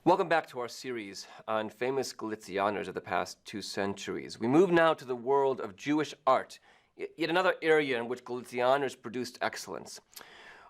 Welcome back to our series on famous Galicianers of the past 2 centuries. We move now to the world of Jewish art, yet another area in which Galicianers produced excellence.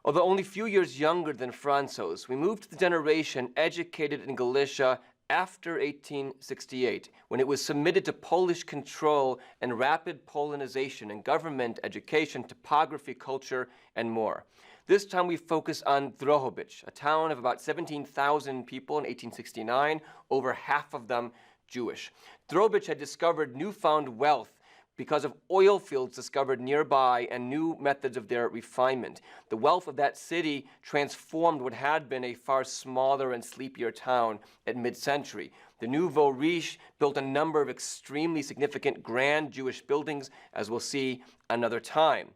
Although only a few years younger than Franzos, we move to the generation educated in Galicia after 1868, when it was submitted to Polish control and rapid Polonization in government, education, topography, culture, and more. This time we focus on Drohobych, a town of about 17,000 people in 1869, over half of them Jewish. Drohobych had discovered newfound wealth because of oil fields discovered nearby and new methods of their refinement. The wealth of that city transformed what had been a far smaller and sleepier town at mid-century. The nouveau riche built a number of extremely significant grand Jewish buildings, as we'll see another time.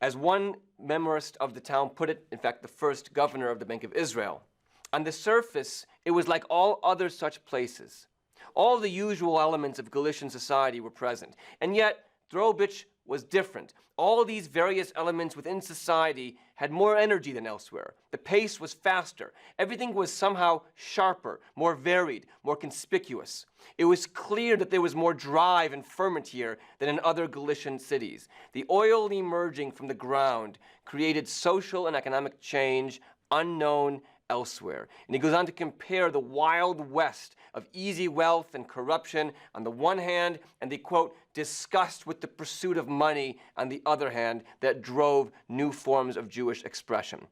As one memorist of the town put it, in fact, the first governor of the Bank of Israel, on the surface, it was like all other such places. All the usual elements of Galician society were present, and yet Drohobych was different. All of these various elements within society had more energy than elsewhere. The pace was faster. Everything was somehow sharper, more varied, more conspicuous. It was clear that there was more drive and ferment here than in other Galician cities. The oil emerging from the ground created social and economic change unknown elsewhere. And he goes on to compare the Wild West of easy wealth and corruption on the one hand, and the, quote, disgust with the pursuit of money on the other hand, that drove new forms of Jewish expression.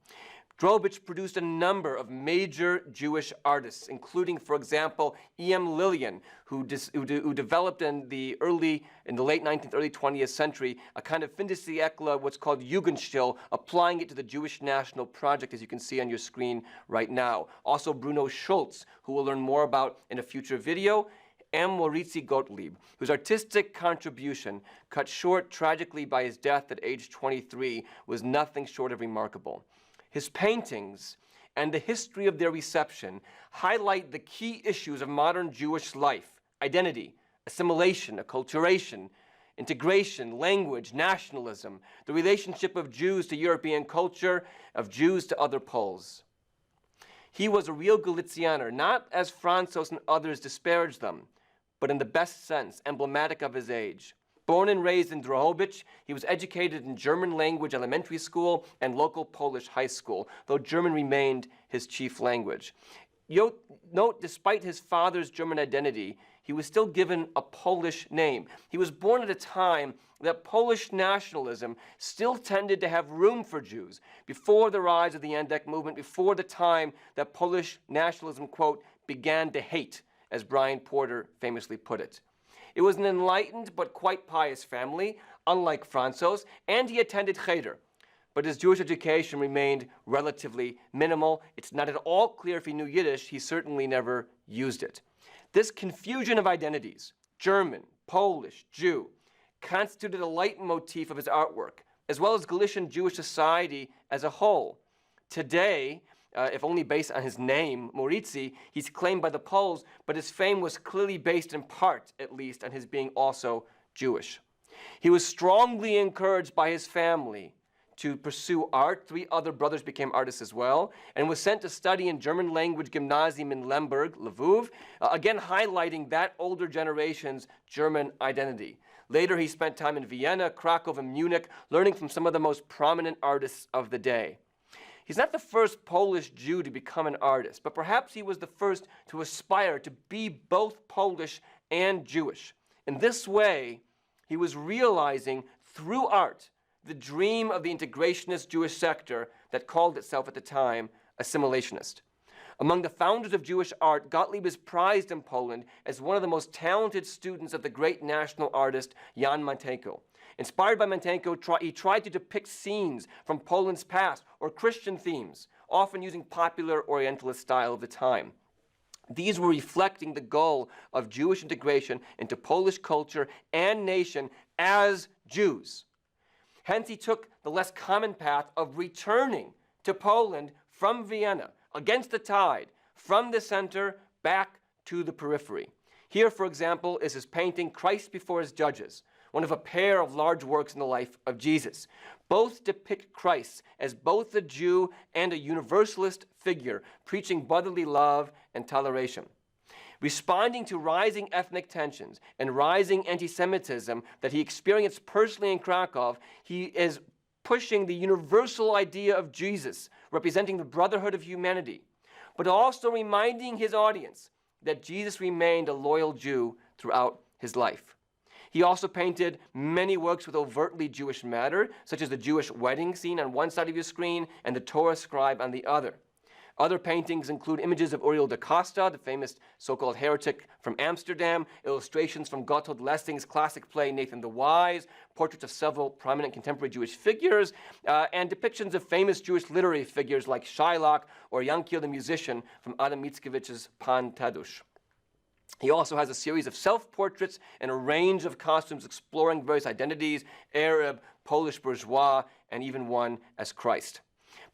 Drohobych produced a number of major Jewish artists, including, for example, E.M. Lillian, who developed in the late 19th, early 20th century, a kind of fin de siècle, what's called Jugendstil, applying it to the Jewish National Project, as you can see on your screen right now. Also Bruno Schulz, who we'll learn more about in a future video, and Maurycy Gottlieb, whose artistic contribution, cut short tragically by his death at age 23, was nothing short of remarkable. His paintings and the history of their reception highlight the key issues of modern Jewish life: identity, assimilation, acculturation, integration, language, nationalism, the relationship of Jews to European culture, of Jews to other Poles. He was a real Galicianer, not as Franzos and others disparaged them, but in the best sense, emblematic of his age. Born and raised in Drohobych, he was educated in German language elementary school and local Polish high school, though German remained his chief language. Note, despite his father's German identity, he was still given a Polish name. He was born at a time that Polish nationalism still tended to have room for Jews, before the rise of the Andek movement, before the time that Polish nationalism, quote, began to hate, as Brian Porter famously put it. It was an enlightened but quite pious family, unlike Franzos, and he attended cheder. But his Jewish education remained relatively minimal. It's not at all clear if he knew Yiddish. He certainly never used it. This confusion of identities, German, Polish, Jew, constituted a leitmotif of his artwork, as well as Galician Jewish society as a whole. Today, if only based on his name, Maurycy, he's claimed by the Poles, but his fame was clearly based in part, at least, on his being also Jewish. He was strongly encouraged by his family to pursue art. 3 other brothers became artists as well, and was sent to study in German language gymnasium in Lemberg, Lviv, again highlighting that older generation's German identity. Later, he spent time in Vienna, Krakow, and Munich, learning from some of the most prominent artists of the day. He's not the first Polish Jew to become an artist, but perhaps he was the first to aspire to be both Polish and Jewish. In this way, he was realizing through art the dream of the integrationist Jewish sector that called itself at the time assimilationist. Among the founders of Jewish art, Gottlieb is prized in Poland as one of the most talented students of the great national artist Jan Matejko. Inspired by Matejko, he tried to depict scenes from Poland's past or Christian themes, often using popular Orientalist style of the time. These were reflecting the goal of Jewish integration into Polish culture and nation as Jews. Hence, he took the less common path of returning to Poland from Vienna, against the tide, from the center back to the periphery. Here, for example, is his painting Christ Before His Judges, one of a pair of large works in the life of Jesus. Both depict Christ as both a Jew and a universalist figure, preaching brotherly love and toleration. Responding to rising ethnic tensions and rising anti-Semitism that he experienced personally in Krakow, he is pushing the universal idea of Jesus, representing the brotherhood of humanity, but also reminding his audience that Jesus remained a loyal Jew throughout his life. He also painted many works with overtly Jewish matter, such as the Jewish wedding scene on one side of your screen and the Torah scribe on the other. Other paintings include images of Uriel da Costa, the famous so-called heretic from Amsterdam, illustrations from Gotthold Lessing's classic play Nathan the Wise, portraits of several prominent contemporary Jewish figures, and depictions of famous Jewish literary figures like Shylock or Yankiel the musician from Adam Mickiewicz's Pan Tadeusz. He also has a series of self-portraits and a range of costumes exploring various identities, Arab, Polish bourgeois, and even one as Christ.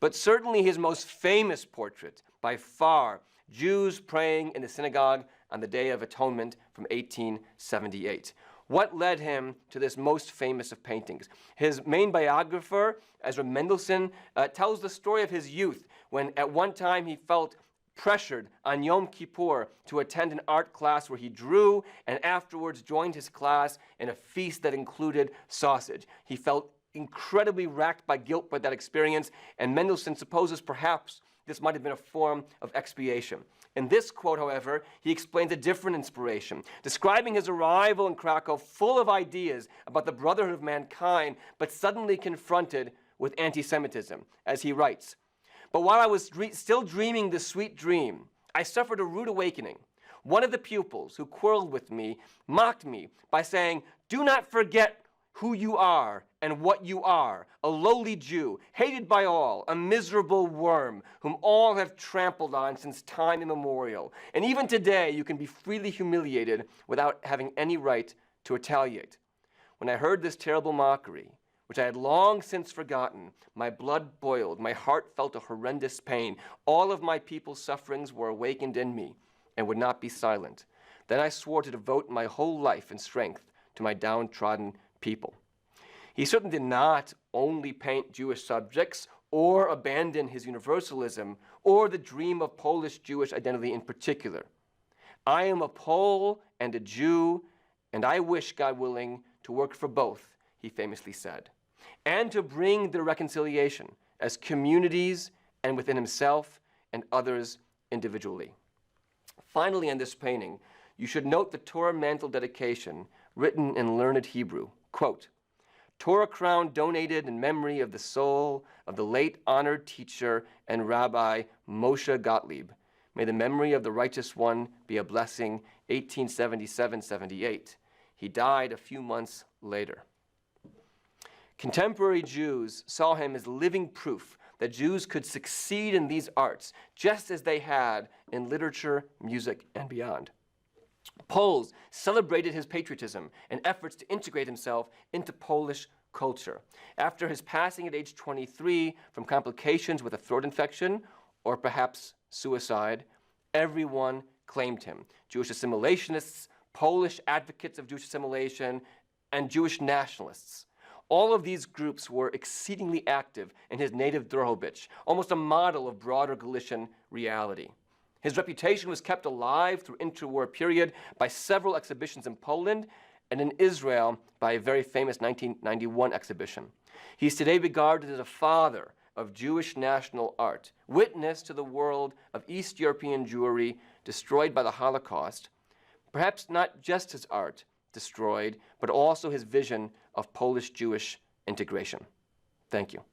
But certainly his most famous portrait, by far, Jews praying in the synagogue on the Day of Atonement from 1878. What led him to this most famous of paintings? His main biographer, Ezra Mendelssohn, tells the story of his youth when at one time he felt pressured on Yom Kippur to attend an art class where he drew and afterwards joined his class in a feast that included sausage. He felt incredibly racked by guilt by that experience, and Mendelssohn supposes perhaps this might have been a form of expiation. In this quote, however, he explains a different inspiration, describing his arrival in Krakow full of ideas about the brotherhood of mankind, but suddenly confronted with anti-Semitism, as he writes, "But while I was still dreaming the sweet dream, I suffered a rude awakening. One of the pupils who quarreled with me mocked me by saying, 'Do not forget who you are and what you are, a lowly Jew, hated by all, a miserable worm, whom all have trampled on since time immemorial. And even today you can be freely humiliated without having any right to retaliate.' When I heard this terrible mockery, which I had long since forgotten, my blood boiled, my heart felt a horrendous pain. All of my people's sufferings were awakened in me and would not be silent. Then I swore to devote my whole life and strength to my downtrodden people." He certainly did not only paint Jewish subjects or abandon his universalism or the dream of Polish Jewish identity in particular. "I am a Pole and a Jew, and I wish, God willing, to work for both," he famously said, and to bring the reconciliation as communities and within himself and others individually. Finally, in this painting, you should note the Torah mantle dedication written in learned Hebrew. Quote, "Torah crown donated in memory of the soul of the late honored teacher and Rabbi Maurycy Gottlieb. May the memory of the righteous one be a blessing, 1877-78. He died a few months later." Contemporary Jews saw him as living proof that Jews could succeed in these arts, just as they had in literature, music, and beyond. Poles celebrated his patriotism and efforts to integrate himself into Polish culture. After his passing at age 23 from complications with a throat infection, or perhaps suicide, everyone claimed him. Jewish assimilationists, Polish advocates of Jewish assimilation, and Jewish nationalists. All of these groups were exceedingly active in his native Drohobych, almost a model of broader Galician reality. His reputation was kept alive through interwar period by several exhibitions in Poland and in Israel by a very famous 1991 exhibition. He is today regarded as a father of Jewish national art, witness to the world of East European Jewry destroyed by the Holocaust, perhaps not just his art destroyed, but also his vision of Polish-Jewish integration. Thank you.